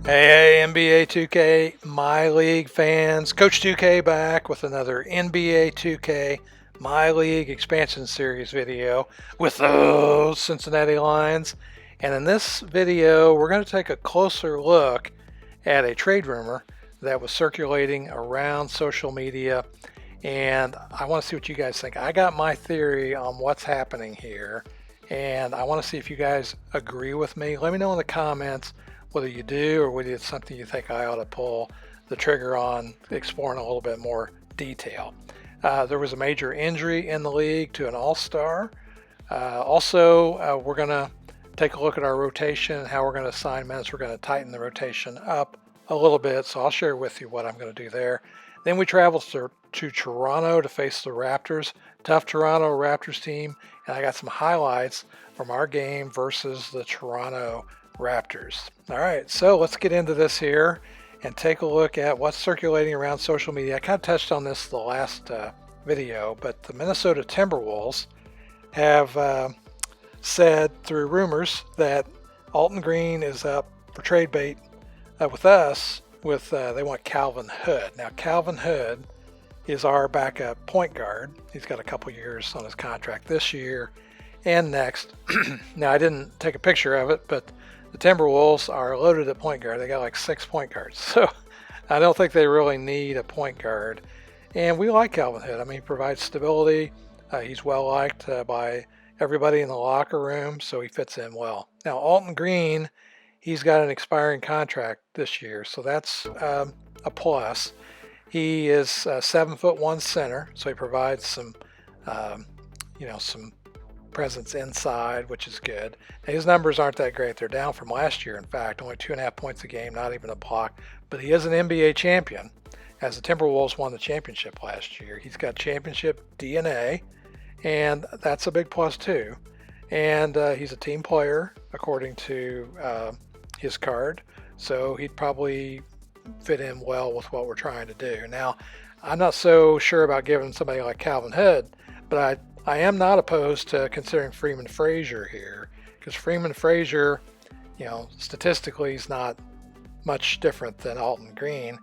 Hey, NBA 2K MyLeague fans. Coach 2K back with another NBA 2K MyLeague Expansion Series video with those Cincinnati Lions. And in this video, we're going to take a closer look at a trade rumor that was circulating around social media. And I want to see what you guys think. I got my theory on what's happening here, and I want to see if you guys agree with me. Let me know in the comments whether you do or whether it's something you think I ought to pull the trigger on, exploring a little bit more detail. There was a major injury in the league to an all-star. We're going to take a look at our rotation and how we're going to assign minutes. We're going to tighten the rotation up a little bit, so I'll share with you what I'm going to do there. Then we travel to Toronto to face the Raptors. Tough Toronto Raptors team, and I got some highlights from our game versus the Toronto Raptors. All right, so let's get into this here and take a look at what's circulating around social media. I kind of touched on this the last video, but the Minnesota Timberwolves have said through rumors that Alton Green is up for trade bait with us. They want Calvin Hood. Now, Calvin Hood is our backup point guard. He's got a couple years on his contract this year and next. Now, I didn't take a picture of it, but the Timberwolves are loaded at point guard. They got like 6 point guards. So I don't think they really need a point guard. And we like Calvin Hood. I mean, he provides stability. He's well liked by everybody in the locker room, so he fits in well. Now, Alton Green, he's got an expiring contract this year, so that's a plus. He is 7'1" center, so he provides some presence inside, which is good. Now, his numbers aren't that great. They're down from last year, in fact, only 2.5 points a game, not even a block. But he is an NBA champion, as the Timberwolves won the championship last year. He's got championship DNA, and that's a big plus too. And he's a team player, according to his card, so he'd probably fit in well with what we're trying to do. Now, I'm not so sure about giving somebody like Calvin Hood, but I am not opposed to considering Freeman Frazier here, because Freeman Frazier, statistically, he's not much different than Alton Green,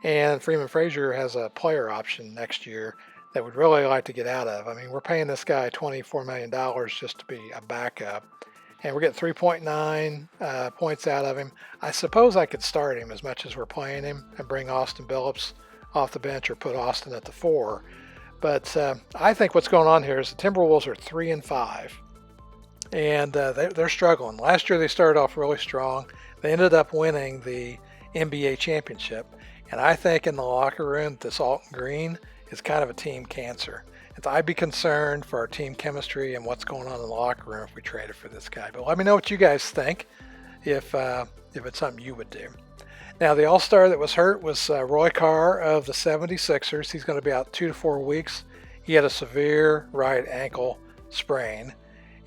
and Freeman Frazier has a player option next year that we'd really like to get out of. I mean, we're paying this guy $24 million just to be a backup, and we're getting 3.9 points out of him. I suppose I could start him as much as we're playing him and bring Austin Billups off the bench or put Austin at the 4. But I think what's going on here is the Timberwolves are 3-5, and they're struggling. Last year they started off really strong. They ended up winning the NBA championship, and I think in the locker room, this Alton Green is kind of a team cancer. I'd be concerned for our team chemistry and what's going on in the locker room if we traded for this guy. But let me know what you guys think, if it's something you would do. Now, the all-star that was hurt was Roy Carr of the 76ers. He's going to be out 2 to 4 weeks. He had a severe right ankle sprain.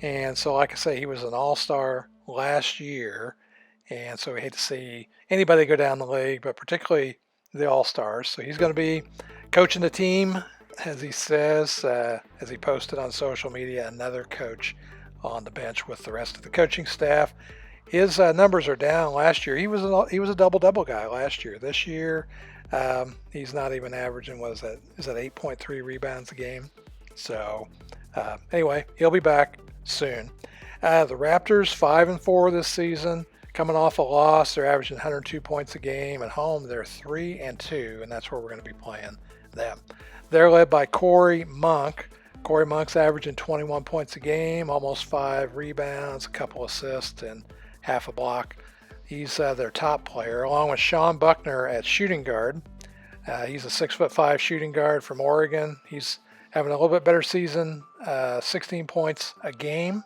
And so, like I say, he was an all-star last year. And so we hate to see anybody go down the league, but particularly the all-stars. So he's going to be coaching the team, as he says, as he posted on social media, another coach on the bench with the rest of the coaching staff. His numbers are down. Last year, he was a double-double guy last year. This year, he's not even averaging, what is that? Is that 8.3 rebounds a game? So, anyway, he'll be back soon. The Raptors, 5-4 this season, coming off a loss. They're averaging 102 points a game. At home, they're 3-2, and that's where we're going to be playing them. They're led by Corey Monk. Corey Monk's averaging 21 points a game, almost 5 rebounds, a couple assists, and half a block. He's their top player, along with Sean Buckner at shooting guard. He's a 6'5" shooting guard from Oregon. He's having a little bit better season, 16 points a game.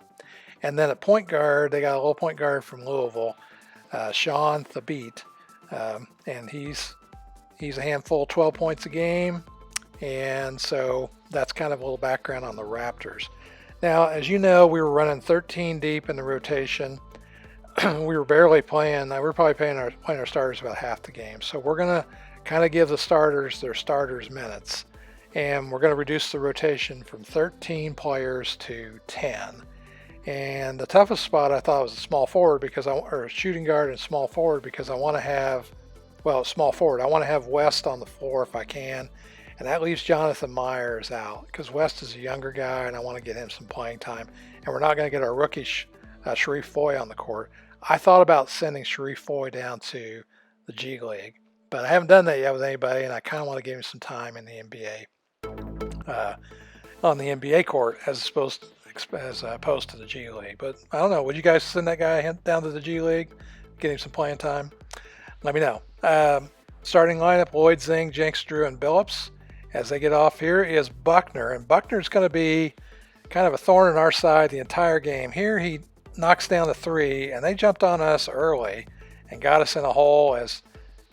And then at point guard, they got a little point guard from Louisville, Sean Thabit, and he's a handful, 12 points a game. And so that's kind of a little background on the Raptors. Now, as you know, we were running 13 deep in the rotation. We were barely playing. We were probably playing our starters about half the game. So we're going to kind of give the starters their starters minutes. And we're going to reduce the rotation from 13 players to 10. And the toughest spot I thought was a small forward or shooting guard and small forward because I want to have, well, small forward. I want to have West on the floor if I can. And that leaves Jonathan Myers out because West is a younger guy and I want to get him some playing time. And we're not going to get our rookie Sharif Foy on the court. I thought about sending Sharif Foy down to the G League, but I haven't done that yet with anybody, and I kind of want to give him some time in the NBA, on the NBA court as opposed to the G League. But I don't know. Would you guys send that guy down to the G League, get him some playing time? Let me know. Starting lineup: Lloyd, Zing, Jenks, Drew, and Billups. As they get off here is Buckner, and Buckner's going to be kind of a thorn in our side the entire game. Here he knocks down the three, and they jumped on us early and got us in a hole. As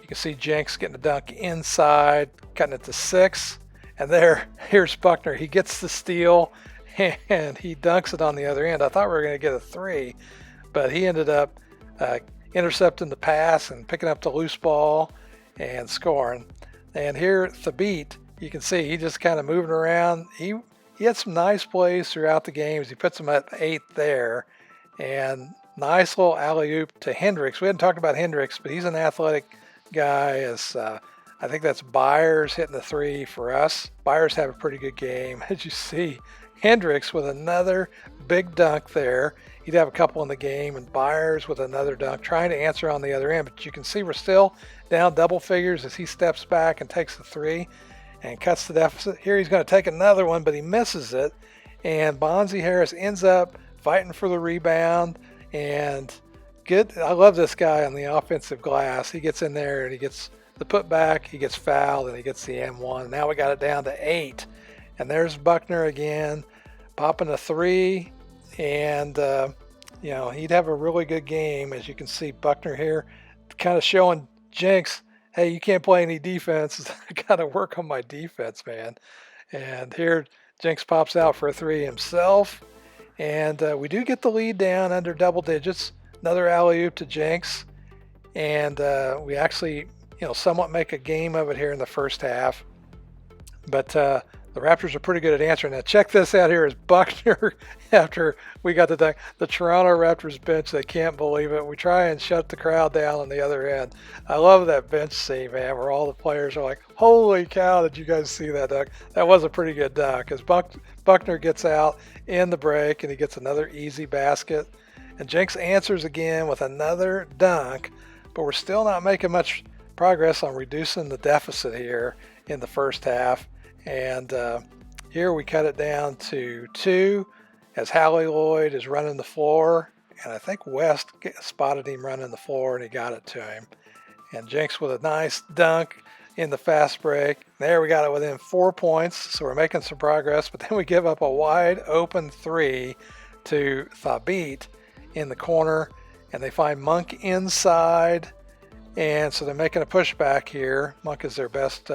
you can see, Jenks getting a dunk inside, cutting it to 6. And here's Buckner. He gets the steal, and he dunks it on the other end. I thought we were going to get a 3, but he ended up intercepting the pass and picking up the loose ball and scoring. And here, Thabit, you can see he just kind of moving around. He had some nice plays throughout the games. He puts them at 8 there. And nice little alley-oop to Hendricks. We hadn't talked about Hendricks, but he's an athletic guy. I think that's Byers hitting the 3 for us. Byers had a pretty good game. As you see, Hendricks with another big dunk there. He'd have a couple in the game, and Byers with another dunk, trying to answer on the other end. But you can see we're still down double figures as he steps back and takes the 3 and cuts the deficit. Here he's going to take another one, but he misses it. And Bonzi Harris ends up fighting for the rebound, and good. I love this guy on the offensive glass. He gets in there and he gets the putback, he gets fouled, and he gets the M1. Now we got it down to 8, and there's Buckner again, popping a 3, and he'd have a really good game. As you can see, Buckner here kind of showing Jenks, hey, you can't play any defense. I got to work on my defense, man. And here Jenks pops out for a 3 himself. And we do get the lead down under double digits. Another alley-oop to Jenks. And we actually, somewhat make a game of it here in the first half. But the Raptors are pretty good at answering. Now check this out here is Buckner after we got the dunk. The Toronto Raptors bench, they can't believe it. We try and shut the crowd down on the other end. I love that bench scene, man, where all the players are like, holy cow, did you guys see that dunk? That was a pretty good dunk as Buckner gets out in the break and he gets another easy basket. And Jenks answers again with another dunk, but we're still not making much progress on reducing the deficit here in the first half. And here we cut it down to 2 as Hallie Lloyd is running the floor. And I think West spotted him running the floor and he got it to him. And Jenks with a nice dunk in the fast break. There we got it within 4 points. So we're making some progress. But then we give up a wide open 3 to Thabit in the corner. And they find Monk inside. And so they're making a pushback here. Monk is their best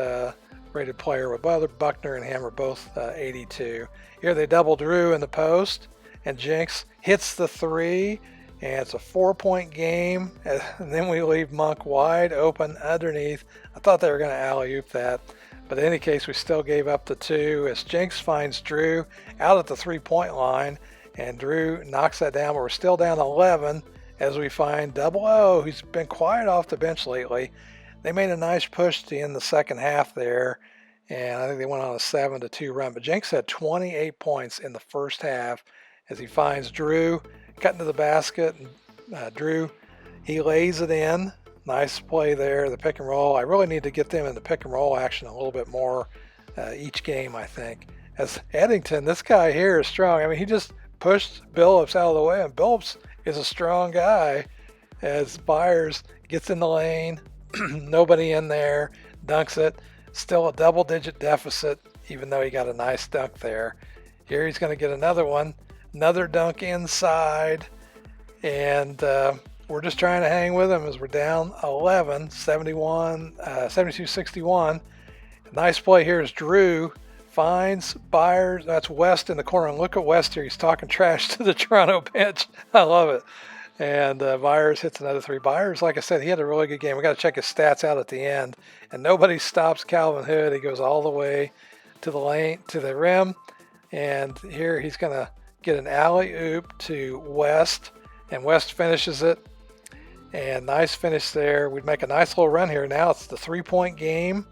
rated player, with Buckner and him are both 82. Here they double Drew in the post, and Jenks hits the 3, and it's a 4-point game. And then we leave Monk wide open underneath. I thought they were going to alley-oop that, but in any case, we still gave up the 2 as Jenks finds Drew out at the 3-point line, and Drew knocks that down, but we're still down 11 as we find Double O, who's been quiet off the bench lately. They made a nice push to end the second half there, and I think they went on a 7-2 run. But Jenks had 28 points in the first half as he finds Drew cutting to the basket. And, Drew, he lays it in. Nice play there, the pick and roll. I really need to get them in the pick and roll action a little bit more each game, I think. As Eddington, this guy here is strong. I mean, he just pushed Billups out of the way, and Billups is a strong guy as Byers gets in the lane. Nobody in there, dunks it. Still a double-digit deficit, even though he got a nice dunk there. Here he's going to get another one. Another dunk inside. And we're just trying to hang with him as we're down 11, 72-61. Nice play here is Drew. Finds Byers. That's West in the corner. And look at West here. He's talking trash to the Toronto bench. I love it. And Byers hits another 3. Byers, like I said, he had a really good game. We got to check his stats out at the end. And nobody stops Calvin Hood. He goes all the way to the lane, to the rim. And here he's going to get an alley-oop to West, and West finishes it. And nice finish there. We'd make a nice little run here. Now it's the 3-point game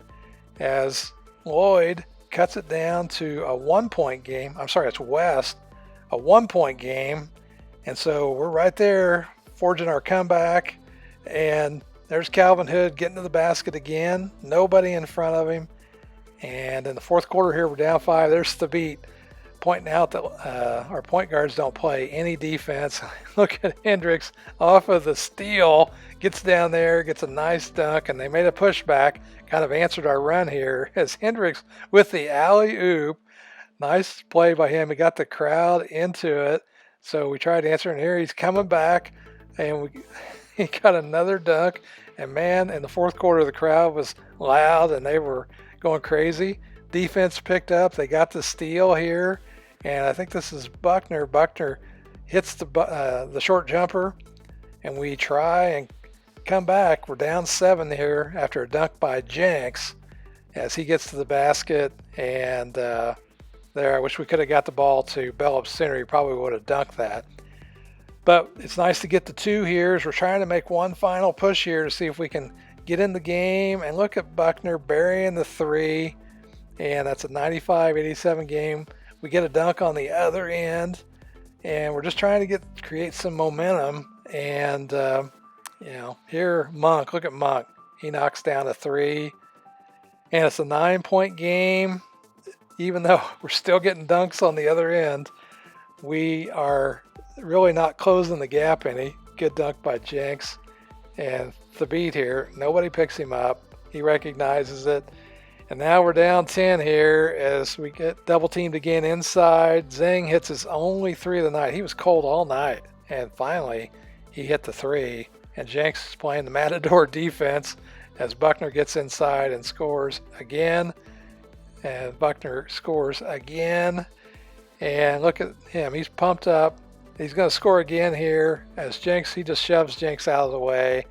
as Lloyd cuts it down to a 1-point game. I'm sorry, it's West, a 1-point game. And so we're right there forging our comeback. And there's Calvin Hood getting to the basket again. Nobody in front of him. And in the fourth quarter here, we're down 5. There's the beat, pointing out that our point guards don't play any defense. Look at Hendricks off of the steal, gets down there, gets a nice dunk, and they made a pushback, kind of answered our run here as Hendricks with the alley-oop. Nice play by him. He got the crowd into it. So we tried answering here. He's coming back, and he got another dunk. And man, in the fourth quarter, the crowd was loud, and they were going crazy. Defense picked up. They got the steal here. And I think this is Buckner. Buckner hits the short jumper, and we try and come back. We're down 7 here after a dunk by Jenks as he gets to the basket. And there, I wish we could have got the ball to Bellup Center. He probably would have dunked that. But it's nice to get the 2 here as we're trying to make one final push here to see if we can get in the game. And look at Buckner burying the 3. And that's a 95-87 game. We get a dunk on the other end, and we're just trying to create some momentum. And here Monk, look at Monk. He knocks down a 3, and it's a 9-point game. Even though we're still getting dunks on the other end, we are really not closing the gap any. Good dunk by Jenks, and the beat here. Nobody picks him up. He recognizes it. And now we're down 10 here as we get double teamed again inside. Zing hits his only 3 of the night. He was cold all night. And finally, he hit the 3. And Jenks is playing the Matador defense as Buckner gets inside and scores again. And Buckner scores again. And look at him. He's pumped up. He's going to score again here as Jenks, he just shoves Jenks out of the way.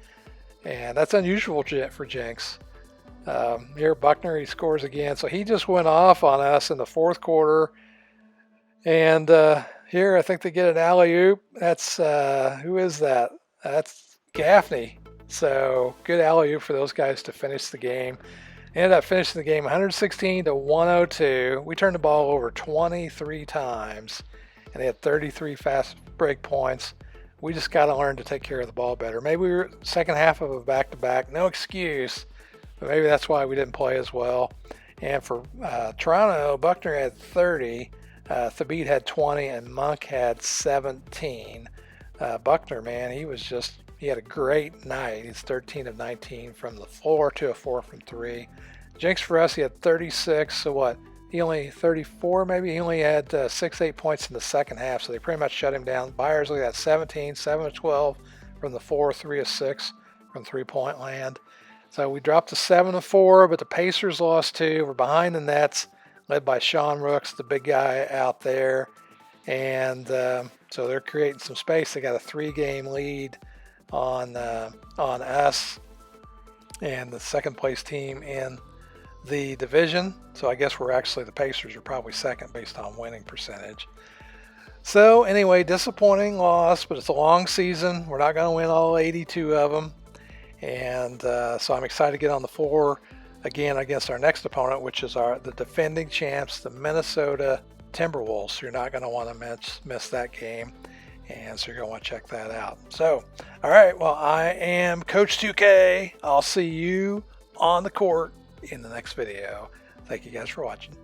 And that's unusual for Jenks. Here Buckner, he scores again. So he just went off on us in the fourth quarter. And here I think they get an alley-oop. That's, who is that? That's Gaffney. So good alley-oop for those guys to finish the game. Ended up finishing the game 116-102. We turned the ball over 23 times. And they had 33 fast break points. We just got to learn to take care of the ball better. Maybe we were second half of a back-to-back. No excuse. But maybe that's why we didn't play as well. And for Toronto, Buckner had 30, Thabit had 20, and Monk had 17. Buckner, man, he had a great night. He's 13 of 19 from the floor, 2 of 4 from 3. Jenks for us, he had 36, so what? He only 34 maybe? He only had 6-8 points in the second half, so they pretty much shut him down. Byers look at 17, 7 of 12 from the floor, 3 of 6 from three-point land. So we dropped to 7 of 4, but the Pacers lost 2. We're behind the Nets, led by Sean Rooks, the big guy out there. And so they're creating some space. They got a 3-game lead on us and the second place team in the division. So I guess the Pacers are probably second based on winning percentage. So anyway, disappointing loss, but it's a long season. We're not going to win all 82 of them. And so I'm excited to get on the floor again against our next opponent, which is the defending champs, the Minnesota Timberwolves. So you're not going to want to miss that game. And so you're going to want to check that out. So, all right, well, I am Coach 2K. I'll see you on the court in the next video. Thank you guys for watching.